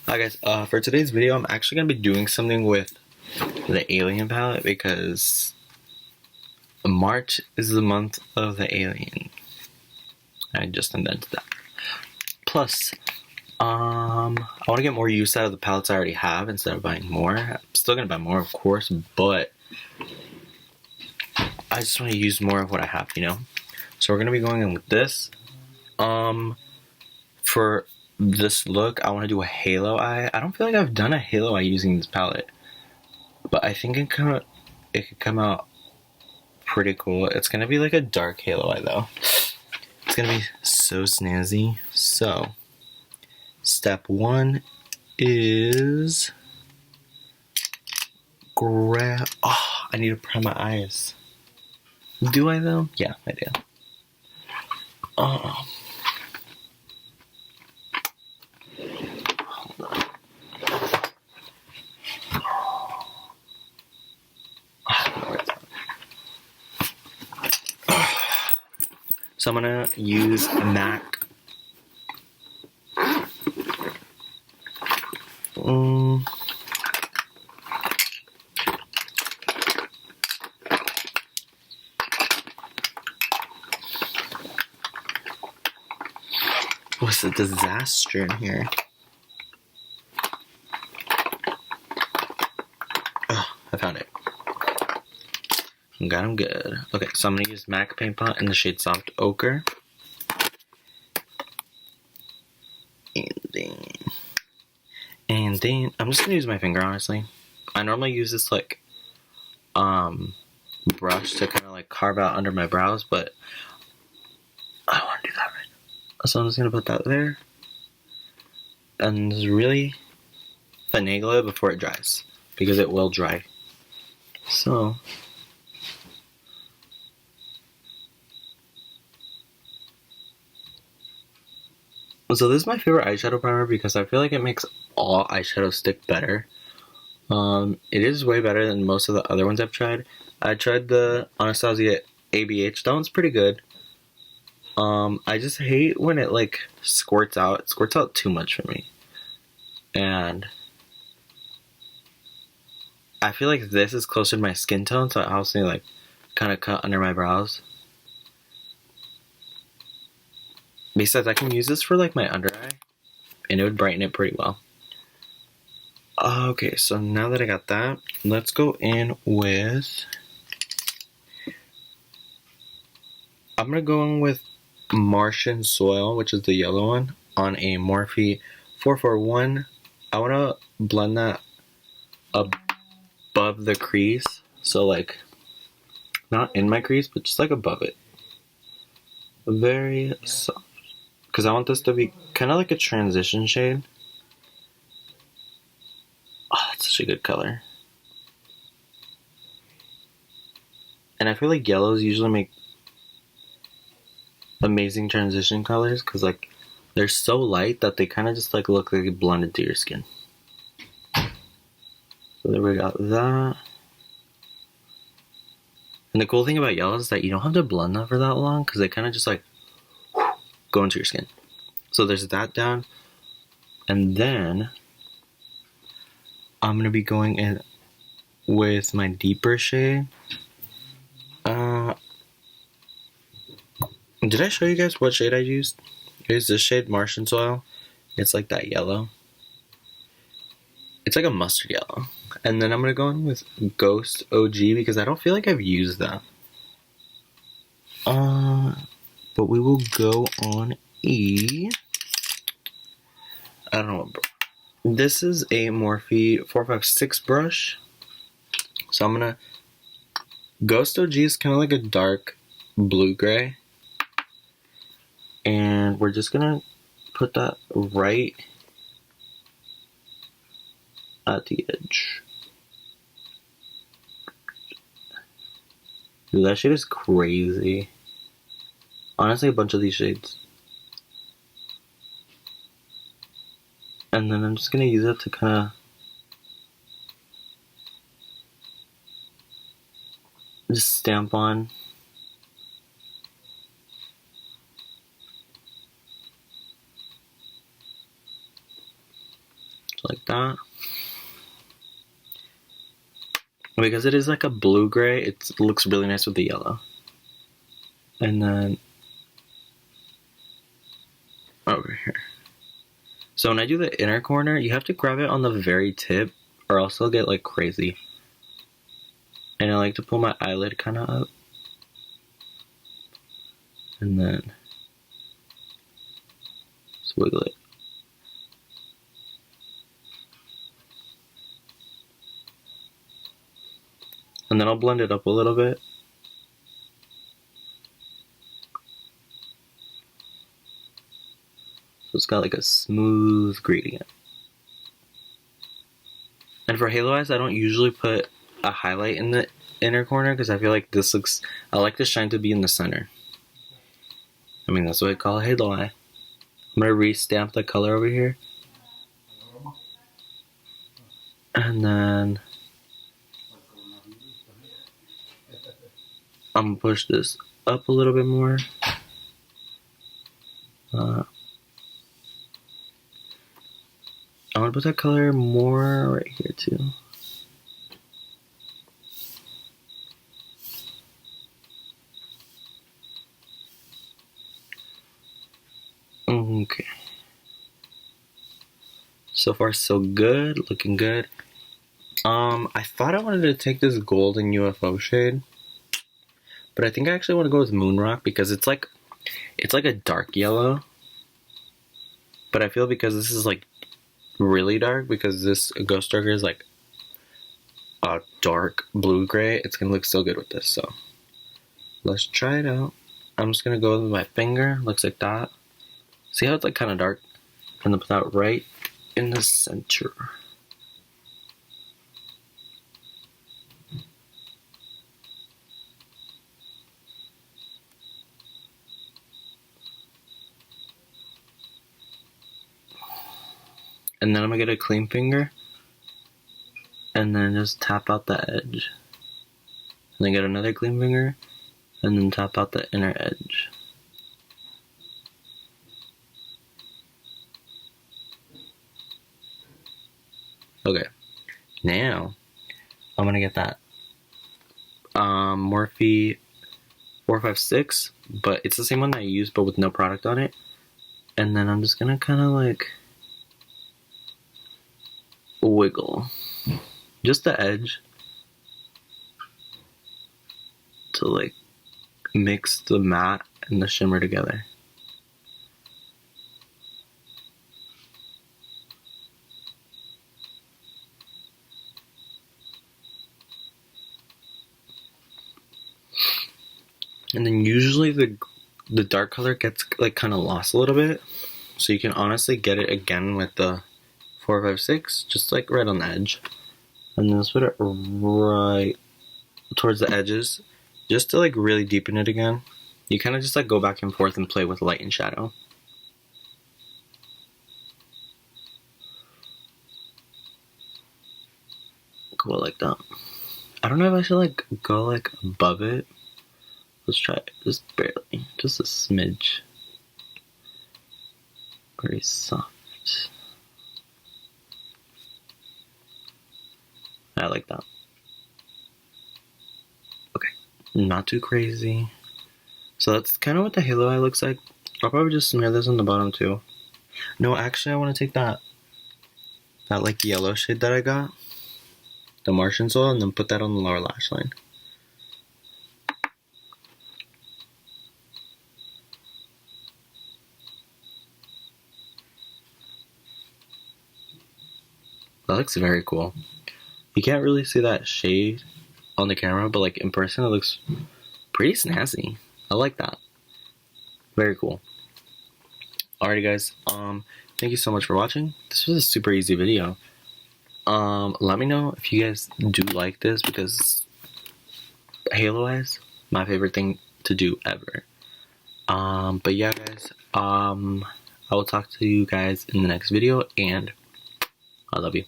Hi guys, for today's video I'm actually going to be doing something with the alien palette because March is the month of the alien. I just invented that. Plus, I want to get more use out of the palettes I already have instead of buying more. I'm still going to buy more of course, but I just want to use more of what I have, you know? So we're going to be going in with this. For this look, I want to do a halo eye. I don't feel like I've done a halo eye using this palette, but I think it could come out pretty cool. It's gonna be like a dark halo eye though. It's gonna be so snazzy. So, step one is grab. Oh, I need to prime my eyes. Do I though? Yeah, I do. So I'm gonna use MAC. What's a disaster in here? Oh, I found it. Got him good. Okay, so I'm gonna use MAC Paint Pot in the shade Soft Ochre. And then I'm just gonna use my finger, honestly. I normally use this like brush to kind of like carve out under my brows, but I don't want to do that right now. So I'm just gonna put that there and just really finagle it before it dries, because it will dry. So this is my favorite eyeshadow primer because I feel like it makes all eyeshadows stick better. It is way better than most of the other ones I've tried. I tried the Anastasia ABH. That one's pretty good. I just hate when it like squirts out. It squirts out too much for me. And I feel like this is closer to my skin tone, so it helps me like kind of cut under my brows. Besides, I can use this for like my under eye, and it would brighten it pretty well. Okay, so now that I got that, let's go in with... I'm going to go in with Martian Soil, which is the yellow one, on a Morphe 441. I want to blend that above the crease, so like, not in my crease, but just like above it. Very soft. Because I want this to be kind of like a transition shade. Oh, that's such a good color. And I feel like yellows usually make amazing transition colors because like they're so light that they kind of just like look like they blended to your skin. So there we got that. And the cool thing about yellows is that you don't have to blend them for that long because they kind of just like go into your skin. So there's that down. And then I'm going to be going in with my deeper shade. Did I show you guys what shade I used? Here's this shade, Martian Soil. It's like that yellow. It's like a mustard yellow. And then I'm going to go in with Ghost OG because I don't feel like I've used that. But we will go on I don't know. This is a Morphe 456 brush. So I'm going to... Ghost OG is kind of like a dark blue-gray. And we're just going to put that right at the edge. Dude, that shade is crazy. Honestly, a bunch of these shades. And then I'm just going to use it to kind of just stamp on. like that. Because it is like a blue-gray, it looks really nice with the yellow. And then over here. So when I do the inner corner, you have to grab it on the very tip or else it'll get like crazy. And I like to pull my eyelid kind of up. And then just wiggle it. And then I'll blend it up a little bit. So it's got like a smooth gradient. And for halo eyes, I don't usually put a highlight in the inner corner because I feel like this looks, I like the shine to be in the center. I mean, that's what I call a halo eye. I'm going to re-stamp the color over here. And then I'm going to push this up a little bit more. I want to put that color more right here too. Okay. So far so good, looking good. I thought I wanted to take this golden UFO shade, but I think I actually want to go with Moon Rock because it's like a dark yellow. But I feel because this is like really dark, because this Ghost Darker is like a dark blue-gray, it's gonna look so good with this. So let's try it out. I'm just gonna go with my finger, looks like that. See how it's like kind of dark? I'm gonna put that right in the center. And then I'm gonna get a clean finger and then just tap out the edge. And then get another clean finger and then tap out the inner edge. Okay, now I'm gonna get that Morphe 456, but it's the same one that I used but with no product on it. And then I'm just gonna kind of like wiggle just the edge to like mix the matte and the shimmer together. And then usually the dark color gets like kind of lost a little bit, so you can honestly get it again with the 456, just like right on the edge. And then let's put it right towards the edges, just to like really deepen it again. You kind of just like go back and forth and play with light and shadow. Cool, like that. I don't know if I should like go like above it. Let's try it, just barely, just a smidge. Very soft. I like that. Okay, not too crazy. So that's kind of what the halo eye looks like. I'll probably just smear this on the bottom too. No, actually I want to take that like yellow shade that I got, the Martian Soul, and then put that on the lower lash line. That looks very cool. You can't really see that shade on the camera, but like in person it looks pretty snazzy. I like that. Very cool. Alrighty guys, thank you so much for watching. This was a super easy video. Let me know if you guys do like this, because halo eyes, my favorite thing to do ever. But yeah guys, I will talk to you guys in the next video, and I love you.